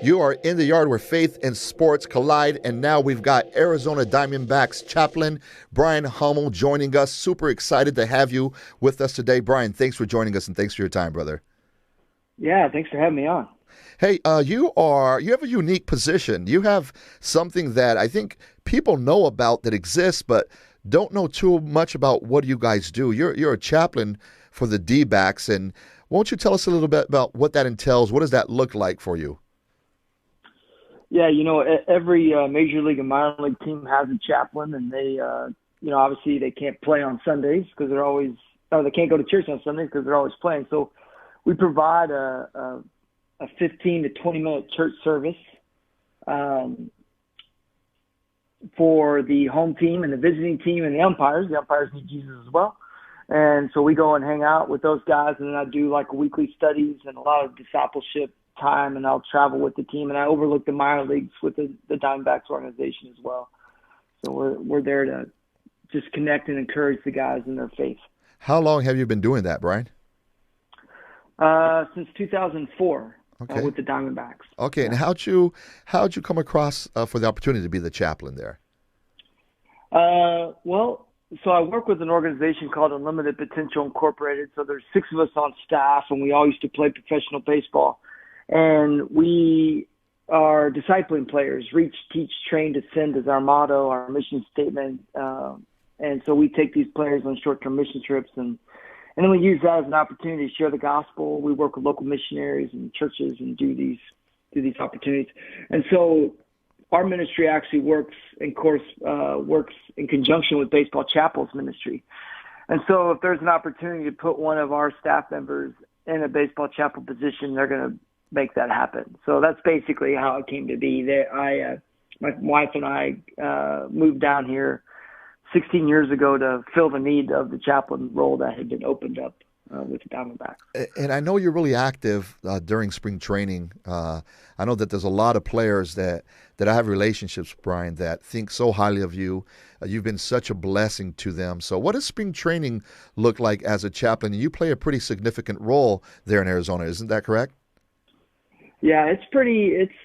You are in the yard where faith and sports collide, and now we've got Arizona Diamondbacks chaplain Brian Hommel joining us. Super excited to have you with us today. Brian, thanks for joining us, and thanks for your time, brother. Yeah, thanks for having me on. Hey, you have a unique position. You have something that I think people know about that exists, but don't know too much about what you guys do. You're a chaplain for the D-backs, and won't you tell us a little bit about what that entails? What does that look like for you? Yeah, every major league and minor league team has a chaplain, and they, obviously they can't play on Sundays because they can't go to church on Sundays because they're always playing. So we provide a 15 to 20-minute church service for the home team and the visiting team and the umpires. The umpires need Jesus as well. And so we go and hang out with those guys, and then I do like weekly studies and a lot of discipleship time, and I'll travel with the team, and I overlook the minor leagues with the Diamondbacks organization as well. So we're there to just connect and encourage the guys in their faith. How long have you been doing that, Brian? Since 2004. Okay. With the Diamondbacks. Okay, and how'd you come across for the opportunity to be the chaplain there? So I work with an organization called Unlimited Potential Incorporated. So there's 6 of us on staff, and we all used to play professional baseball. And we are discipling players. Reach, teach, train, to send is our motto, our mission statement. And so we take these players on short-term mission trips, and then we use that as an opportunity to share the gospel. We work with local missionaries and churches and do these opportunities. And so our ministry actually works in conjunction with Baseball Chapel's ministry. And so if there's an opportunity to put one of our staff members in a Baseball Chapel position, they're going to make that happen. So that's basically how it came to be. My wife and I moved down here 16 years ago to fill the need of the chaplain role that had been opened up with the Diamondbacks. And I know you're really active during spring training. I know that there's a lot of players that I have relationships with, Brian, that think so highly of you. You've been such a blessing to them. So what does spring training look like as a chaplain? You play a pretty significant role there in Arizona, isn't that correct? Yeah, it's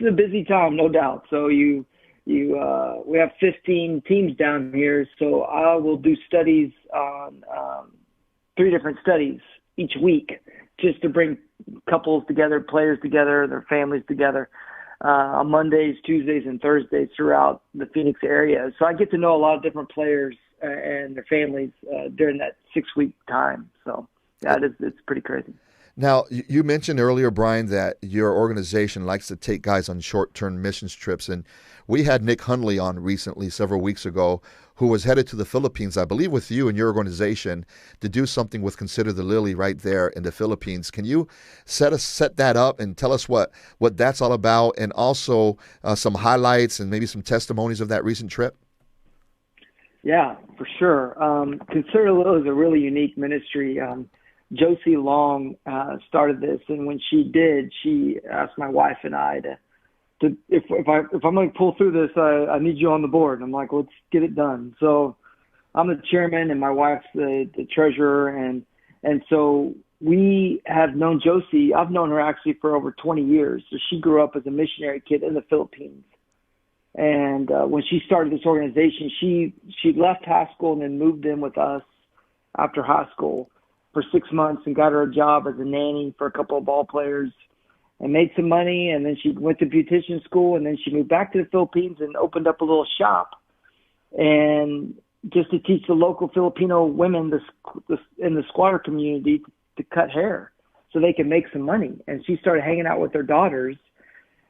a busy time, no doubt. So we have 15 teams down here, so I will do studies on 3 different studies each week just to bring couples together, players together, their families together on Mondays, Tuesdays, and Thursdays throughout the Phoenix area. So I get to know a lot of different players and their families during that 6-week time. So yeah, it's pretty crazy. Now, you mentioned earlier, Brian, that your organization likes to take guys on short-term missions trips, and we had Nick Hundley on recently, several weeks ago, who was headed to the Philippines, I believe with you and your organization, to do something with Consider the Lily right there in the Philippines. Can you set that up and tell us what that's all about, and also some highlights and maybe some testimonies of that recent trip? Yeah, for sure. Consider the Lily is a really unique ministry. Josie Long started this, and when she did, she asked my wife and I to if I'm going to pull through this, I need you on the board. I'm like, let's get it done. So I'm the chairman, and my wife's the treasurer, and so we have known Josie. I've known her actually for over 20 years. So she grew up as a missionary kid in the Philippines, and when she started this organization, she left high school and then moved in with us after high school for 6 months and got her a job as a nanny for a couple of ball players and made some money. And then she went to beautician school, and then she moved back to the Philippines and opened up a little shop and just to teach the local Filipino women in the squatter community to cut hair so they can make some money. And she started hanging out with her daughters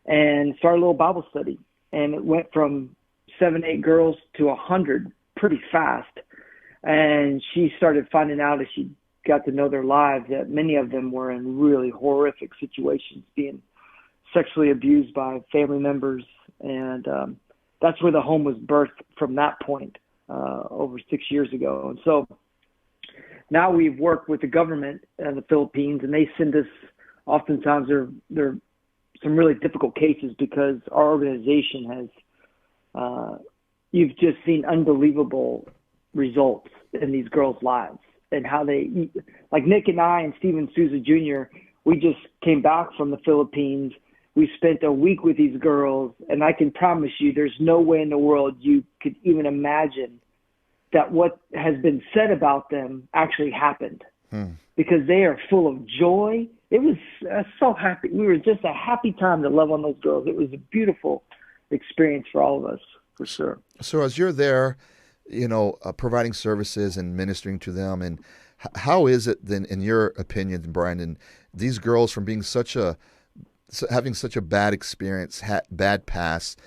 and started a little Bible study. And it went from 7, 8 girls to 100 pretty fast. And she started finding out as she got to know their lives that many of them were in really horrific situations, being sexually abused by family members. And that's where the home was birthed from that point over 6 years ago. And so now we've worked with the government in the Philippines, and they send us, oftentimes they're some really difficult cases because our organization has, you've just seen unbelievable results in these girls' lives. And how they, like Nick and I and Steven Souza Jr., we just came back from the Philippines We spent a week with these girls, and I can promise you there's no way in the world you could even imagine that what has been said about them actually happened, because they are full of joy. It was so happy. We were just a happy time to love on those girls. It was a beautiful experience for all of us, for sure. So as you're there, providing services and ministering to them, and how is it then, in your opinion, Brian, and these girls from being having such a bad experience, bad past,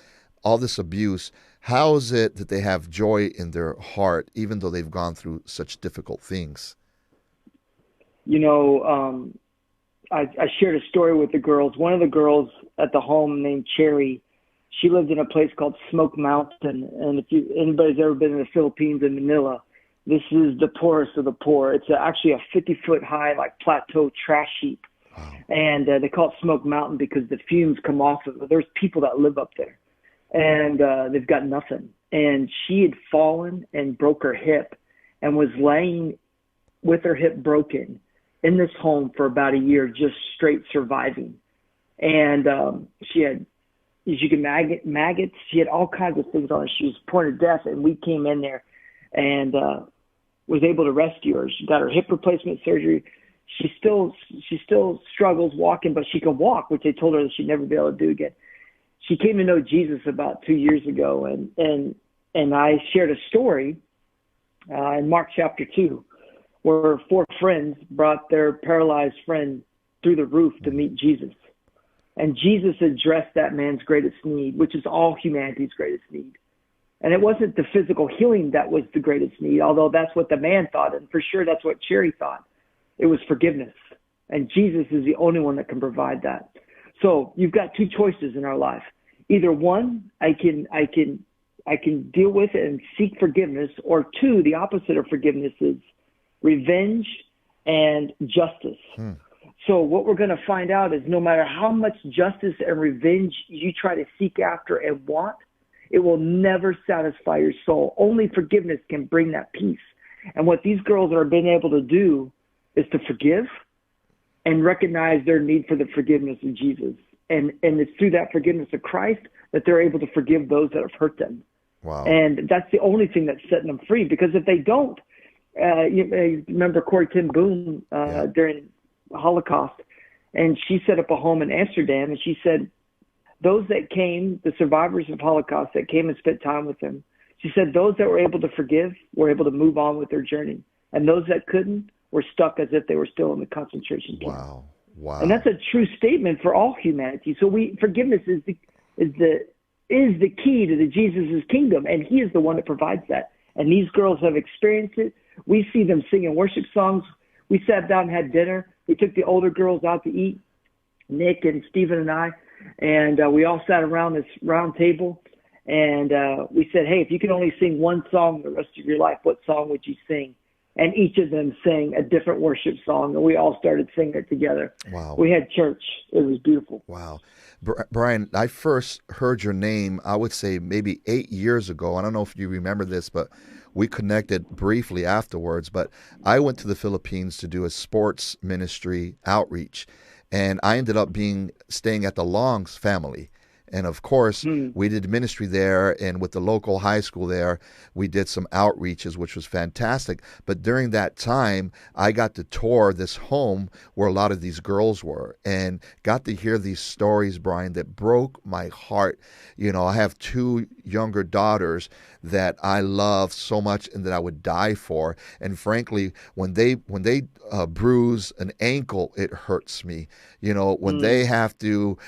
all this abuse, how is it that they have joy in their heart, even though they've gone through such difficult things? I shared a story with the girls. One of the girls at the home named Cherry, she lived in a place called Smoke Mountain. And if anybody's ever been in the Philippines, in Manila, this is the poorest of the poor. It's actually a 50-foot high, like plateau trash heap. Wow. And they call it Smoke Mountain because the fumes come off of it. There's people that live up there, and they've got nothing. And she had fallen and broke her hip and was laying with her hip broken in this home for about a year, just straight surviving. And she had, as you can maggots. She had all kinds of things on her. She was point of death, and we came in there and was able to rescue her. She got her hip replacement surgery. She still struggles walking, but she can walk, which they told her that she'd never be able to do again. She came to know Jesus about 2 years ago, and I shared a story in Mark chapter 2, where 4 friends brought their paralyzed friend through the roof to meet Jesus. And Jesus addressed that man's greatest need, which is all humanity's greatest need. And it wasn't the physical healing that was the greatest need, although that's what the man thought, and for sure that's what Cherry thought. It was forgiveness. And Jesus is the only one that can provide that. So you've got 2 choices in our life. Either one, I can deal with it and seek forgiveness, or 2, the opposite of forgiveness is revenge and justice. So what we're going to find out is no matter how much justice and revenge you try to seek after and want, it will never satisfy your soul. Only forgiveness can bring that peace. And what these girls are being able to do is to forgive and recognize their need for the forgiveness of Jesus. And it's through that forgiveness of Christ that they're able to forgive those that have hurt them. Wow. And that's the only thing that's setting them free, because if they don't, you remember Corrie ten Boom during the Holocaust, and she set up a home in Amsterdam, and she said, those that came, the survivors of Holocaust that came and spent time with them, she said those that were able to forgive were able to move on with their journey. And those that couldn't were stuck as if they were still in the concentration camp. Wow. Wow. And that's a true statement for all humanity. So forgiveness is the key to the Jesus' kingdom, and he is the one that provides that. And these girls have experienced it. We see them singing worship songs. We sat down and had dinner. We took the older girls out to eat, Nick and Stephen and I, and we all sat around this round table, and we said, hey, if you could only sing one song the rest of your life, what song would you sing? And each of them sang a different worship song, and we all started singing it together. Wow. We had church. It was beautiful. Wow. Brian, I first heard your name, I would say maybe 8 years ago. I don't know if you remember this, but we connected briefly afterwards. But I went to the Philippines to do a sports ministry outreach, and I ended up staying at the Long's family. And of course, we did ministry there, and with the local high school there, we did some outreaches, which was fantastic. But during that time, I got to tour this home where a lot of these girls were, and got to hear these stories, Brian, that broke my heart. I have 2 younger daughters that I love so much and that I would die for. And frankly, when they bruise an ankle, it hurts me. When they have to,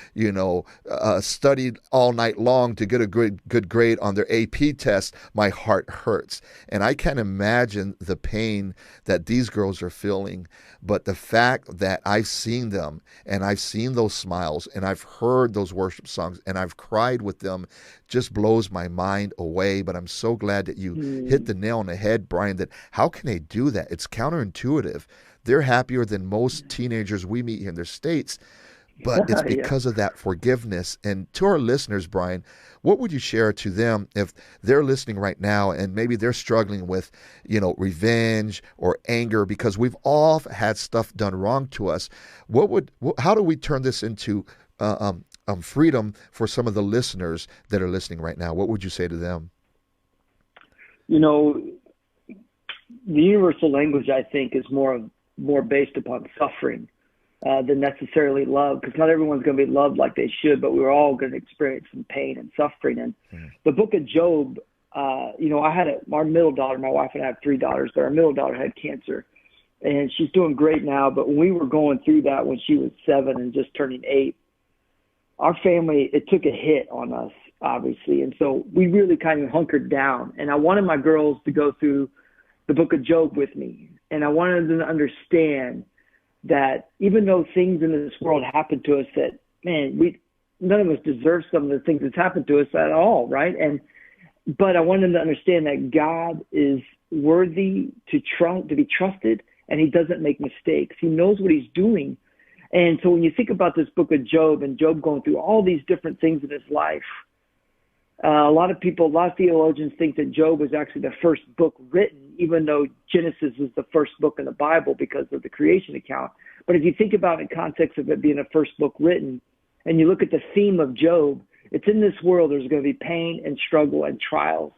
study all night long to get a good grade on their AP test, my heart hurts. And I can't imagine the pain that these girls are feeling. But the fact that I've seen them, and I've seen those smiles, and I've heard those worship songs, and I've cried with them, just blows my mind away. But I'm so glad that you hit the nail on the head, Brian, that how can they do that? It's counterintuitive. They're happier than most teenagers we meet here in the States. But it's because of that forgiveness. And to our listeners, Brian, what would you share to them if they're listening right now and maybe they're struggling with, revenge or anger, because we've all had stuff done wrong to us? How do we turn this into freedom for some of the listeners that are listening right now, what would you say to them? You know, the universal language, I think, is more based upon suffering than necessarily love, because not everyone's going to be loved like they should, but we're all going to experience some pain and suffering. And the book of Job, you know, I had our middle daughter, my wife and I have 3 daughters, but our middle daughter had cancer, and she's doing great now. But when we were going through that, when she was 7 and just turning 8, our family, it took a hit on us, obviously. And so we really kind of hunkered down. And I wanted my girls to go through the book of Job with me. And I wanted them to understand that even though things in this world happen to us that, man, none of us deserve some of the things that's happened to us at all, right? But I wanted them to understand that God is worthy to be trusted, and he doesn't make mistakes. He knows what he's doing. And so when you think about this book of Job and Job going through all these different things in his life, a lot of theologians think that Job was actually the first book written, even though Genesis is the first book in the Bible because of the creation account. But if you think about it in context of it being the first book written, and you look at the theme of Job, it's in this world there's going to be pain and struggle and trials.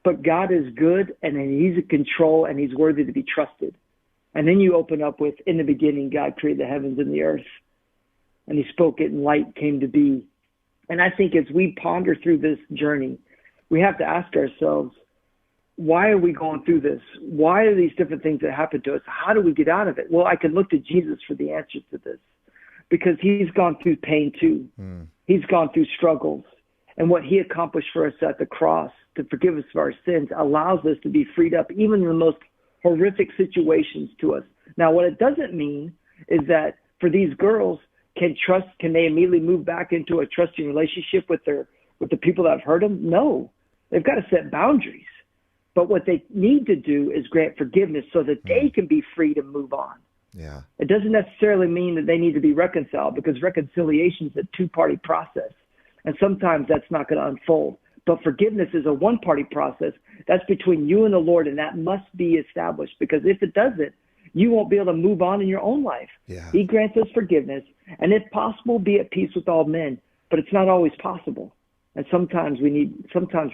But God is good, and he's in control, and he's worthy to be trusted. And then you open up with, in the beginning, God created the heavens and the earth, and he spoke it, and light came to be. And I think as we ponder through this journey, we have to ask ourselves, why are we going through this? Why are these different things that happen to us? How do we get out of it? Well, I can look to Jesus for the answer to this, because he's gone through pain too. He's gone through struggles. And what he accomplished for us at the cross to forgive us of our sins allows us to be freed up, even in the most horrific situations to us. Now, what it doesn't mean is that for these girls, can they immediately move back into a trusting relationship with the people that have hurt them? No, they've got to set boundaries. But what they need to do is grant forgiveness so that they can be free to move on. Yeah. It doesn't necessarily mean that they need to be reconciled, because reconciliation is a 2-party process. And sometimes that's not going to unfold. But forgiveness is a 1-party process. That's between you and the Lord, and that must be established, because if it doesn't, you won't be able to move on in your own life. Yeah. He grants us forgiveness, and if possible, be at peace with all men. But it's not always possible. And sometimes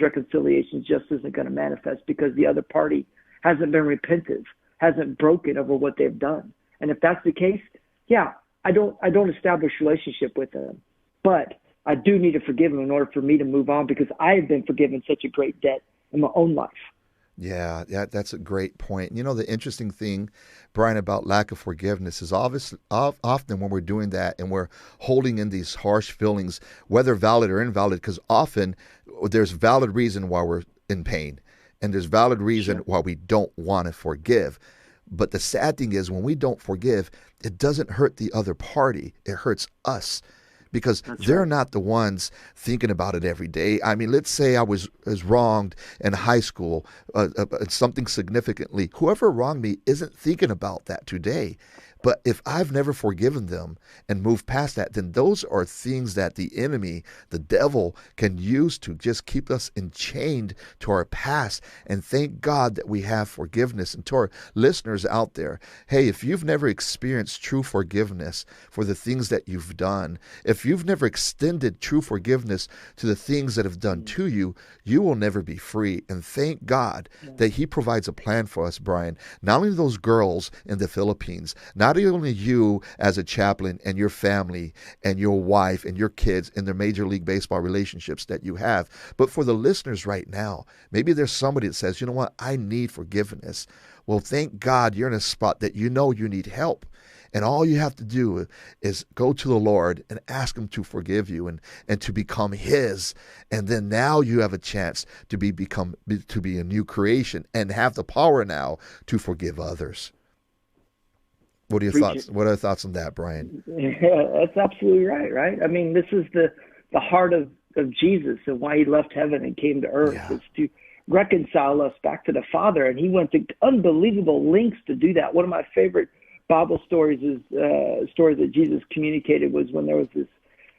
reconciliation just isn't going to manifest because the other party hasn't been repentant, hasn't broken over what they've done. And if that's the case, yeah, I don't establish relationship with them. But I do need to forgive them in order for me to move on, because I have been forgiven such a great debt in my own life. Yeah, that's a great point. You know, the interesting thing, Brian, about lack of forgiveness is often when we're doing that and we're holding in these harsh feelings, whether valid or invalid, because often there's valid reason why we're in pain, and there's valid reason why we don't want to forgive. But the sad thing is, when we don't forgive, it doesn't hurt the other party. It hurts us, because they're not the ones thinking about it every day. I mean, let's say I was wronged in high school, something significantly. Whoever wronged me isn't thinking about that today. But if I've never forgiven them and moved past that, then those are things that the enemy, the devil, can use to just keep us enchained to our past. And thank God that we have forgiveness. And to our listeners out there, hey, if you've never experienced true forgiveness for the things that you've done, if you've never extended true forgiveness to the things that have done to you, you will never be free. And thank God that he provides a plan for us, Brian. Not only those girls in the Philippines, not only you as a chaplain and your family and your wife and your kids and their Major League Baseball relationships that you have, but for the listeners right now, maybe there's somebody that says, you know what, I need forgiveness. Well, thank God you're in a spot that you know you need help. And all you have to do is go to the Lord and ask him to forgive you and to become his. And then now you have a chance to be a new creation and have the power now to forgive others. What are your thoughts? What are your thoughts on that, Brian? Yeah, that's absolutely right? I mean, this is the heart of Jesus, and why he left heaven and came to earth is to reconcile us back to the Father. And he went to unbelievable lengths to do that. One of my favorite Bible stories is a story that Jesus communicated was when there was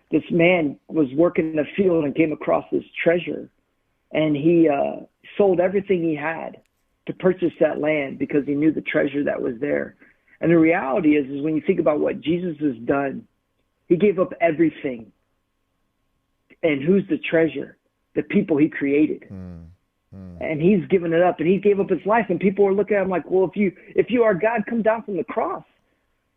this man was working in a field and came across this treasure, and he sold everything he had to purchase that land because he knew the treasure that was there. And the reality is when you think about what Jesus has done, He gave up everything. And who's the treasure? The people he created. And he's given it up, and he gave up his life. And people are looking at him like, well, if you are God, come down from the cross.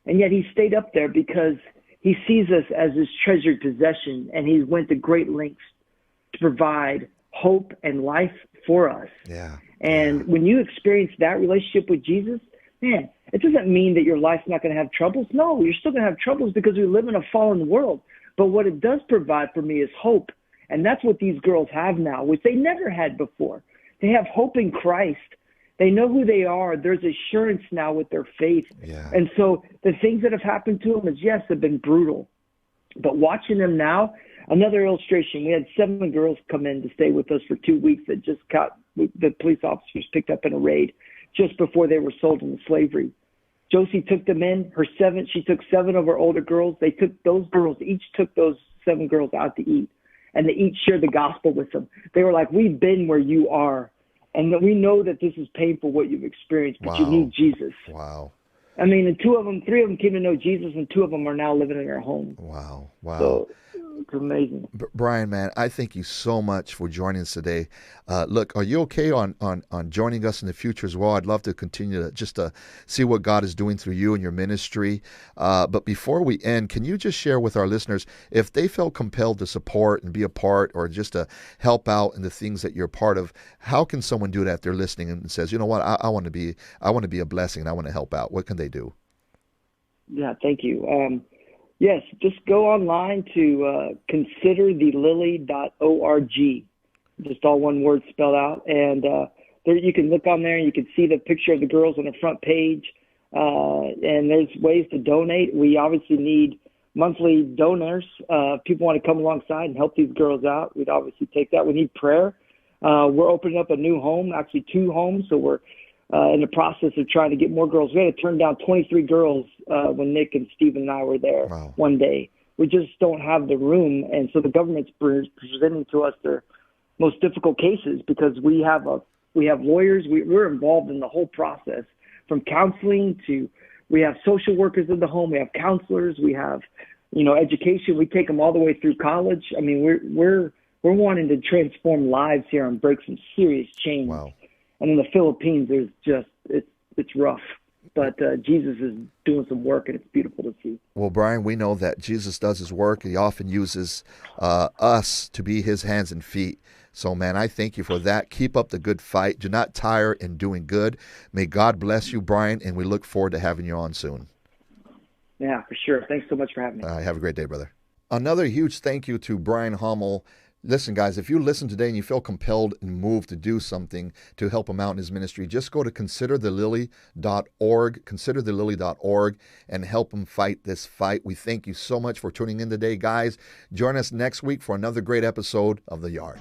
And yet he stayed up there because he sees us as his treasured possession, and he went to great lengths to provide hope and life for us. Yeah. And when you experience that relationship with Jesus, man, it doesn't mean that your life's not going to have troubles. No, you're still going to have troubles because we live in a fallen world. But what it does provide for me is hope. And that's what these girls have now, which they never had before. They have hope in Christ. They know who they are. There's assurance now with their faith. Yeah. And so the things that have happened to them is, yes, have been brutal. But watching them now, another illustration, we had 7 girls come in to stay with us for 2 weeks that just got the police officers picked up in a raid just before they were sold into slavery. Josie took them in. She took 7 of her older girls. They took those girls, each took those 7 girls out to eat. And they each shared the gospel with them. They were like, we've been where you are. And we know that this is painful, what you've experienced, but you need Jesus. Wow. I mean, and 3 of them came to know Jesus, and 2 of them are now living in their home. Wow. So it's amazing. Brian, man, I thank you so much for joining us today. Look, are you okay on joining us in the future as well? I'd love to continue to see what God is doing through you and your ministry. But before we end, can you just share with our listeners, if they felt compelled to support and be a part or just to help out in the things that you're part of, how can someone do that if they're listening and says, you know what, I want to be a blessing and I want to help out? What can they do? Yeah, thank you. Yes, just go online to considerthelily.org. Just all one word spelled out. And there you can look on there and you can see the picture of the girls on the front page. And there's ways to donate. We obviously need monthly donors. If people want to come alongside and help these girls out, we'd obviously take that. We need prayer. We're opening up a new home, actually 2 homes. So we're in the process of trying to get more girls. We had to turn down 23 girls when Nick and Stephen and I were there one day. We just don't have the room. And so the government's presenting to us their most difficult cases because we have lawyers. We're involved in the whole process, from counseling to we have social workers in the home. We have counselors. We have, education. We take them all the way through college. I mean, we're wanting to transform lives here and break some serious change. Wow. And in the Philippines, it's rough. But Jesus is doing some work, and it's beautiful to see. Well, Brian, we know that Jesus does his work. He often uses us to be his hands and feet. So, man, I thank you for that. Keep up the good fight. Do not tire in doing good. May God bless you, Brian, and we look forward to having you on soon. Yeah, for sure. Thanks so much for having me. Have a great day, brother. Another huge thank you to Brian Hommel. Listen, guys, if you listen today and you feel compelled and moved to do something to help him out in his ministry, just go to considerthelily.org, considerthelily.org, and help him fight this fight. We thank you so much for tuning in today, guys. Join us next week for another great episode of The Yard.